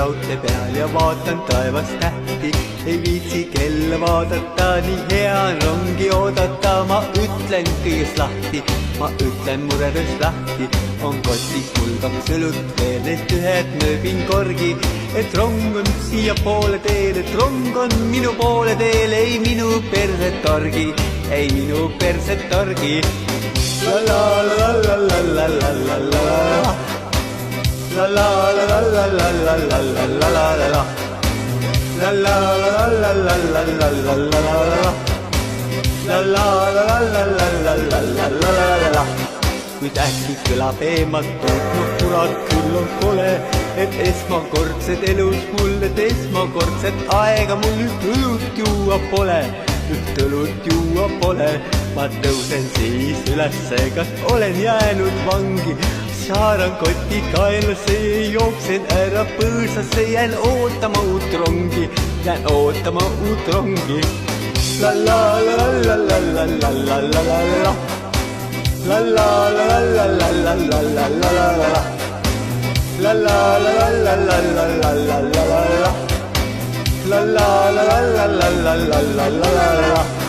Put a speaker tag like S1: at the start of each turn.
S1: raudtee peal ja vaatan taevas tähti. Ei viitsi kella vaadata, nii hea on rongi oodata. Ma ütlen kõigest lahti, ma ütlen muredest lahti. On kotis mul 2 õlut veel, neist ühed nööbin korgi. Et rong on siia poole teel, et rong on minu poole teel. Ei minu perset torgi, ei minu perset torgi. La la la la la la la la la la. La la la la la la la la la la la la la. La la la la la la la la la la la. La la la la la la la la la la la. Kuid äkki kõlab eemalt, no kurat küll on kole, et esmakordset elus mul, et esmakordset aega mul üht õlut juua pole. Üht õlut juua pole, ma tõusen siis ülesse, kas olen jäänud vangi. Saaran koti kaelasse ja jooksen ära põõsasse, jään ootama uut rongi, jään ootama uut rongi. La la la la la la la la la la la. La la la la la la la la la la la. La la la la la la la la la la la. La la la la la la la la la la la.